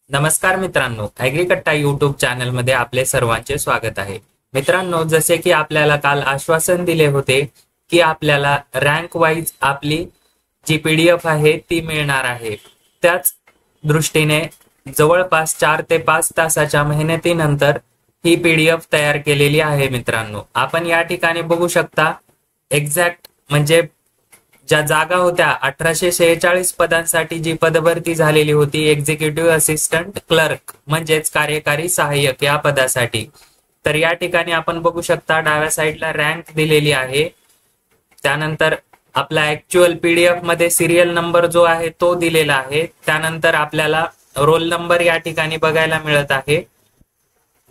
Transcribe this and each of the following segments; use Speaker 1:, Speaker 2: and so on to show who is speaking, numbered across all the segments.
Speaker 1: नमस्कार मित्रांनो, ॲग्रीकट्टा यूट्यूब चॅनलमध्ये आपले सर्वांचे स्वागत आहे। मित्रांनो, जसे की आपल्याला काल आश्वासन दिले होते की आपल्याला रँक वाईज आपली जी पीडीएफ आहे ती मिळणार आहे। त्याच दृष्टीने जवळपास 4 ते 5 तासाच्या मेहनतीनंतर ही पीडीएफ तयार केलेली आहे। मित्रांनो, आपण या ठिकाणी बघू शकता एक्झॅक्ट म्हणजे ज्या जागा होत्या 1846 पदांसाठी जी पदभरती झालेली होती एक्झिक्युटिव्ह असिस्टंट क्लर्क म्हणजेच कार्यकारी सहाय्यक या पदासाठी। तर या ठिकाणी आपण बघू शकता डाव्या साईडला रँक दिलेली आहे। त्यानंतर आपला ऍक्च्युअल पीडीएफ मध्ये सिरियल नंबर जो आहे तो दिलेला आहे। त्यानंतर आपल्याला रोल नंबर या ठिकाणी बघायला मिळत आहे।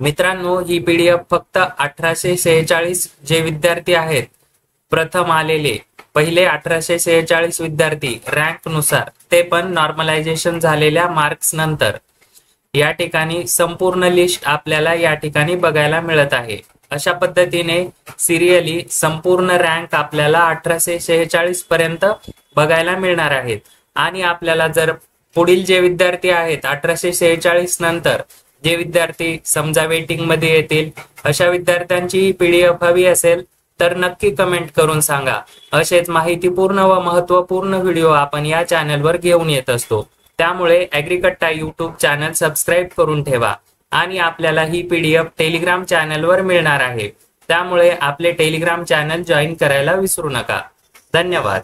Speaker 1: मित्रांनो, ही पीडीएफ फक्त 1846 जे विद्यार्थी आहेत प्रथम आलेले पहिले 1846 विद्यार्थी रँक नुसार, ते पण नॉर्मलायझेशन झालेल्या मार्क्स नंतर या ठिकाणी संपूर्ण लिस्ट आपल्याला या ठिकाणी बघायला मिळत आहे। अशा पद्धतीने सिरियली संपूर्ण रँक आपल्याला 1846 पर्यंत बघायला मिळणार आहेत। आणि आपल्याला जर पुढील जे विद्यार्थी आहेत 1846 नंतर जे विद्यार्थी समजा वेटिंग मध्ये येतील अशा विद्यार्थ्यांची पीडीएफ हवी असेल तर नक्की कमेंट करून सांगा। असेच माहितीपूर्ण व महत्त्वपूर्ण व्हिडिओ आपण या चॅनलवर घेऊन येत असतो। त्यामुळे ॲग्रीकट्टा यूट्यूब चॅनल सबस्क्राईब करून ठेवा। आणि आपल्याला ही पीडीएफ टेलिग्राम चॅनलवर मिळणार आहे, त्यामुळे आपले टेलिग्राम चॅनल जॉईन करायला विसरू नका। धन्यवाद।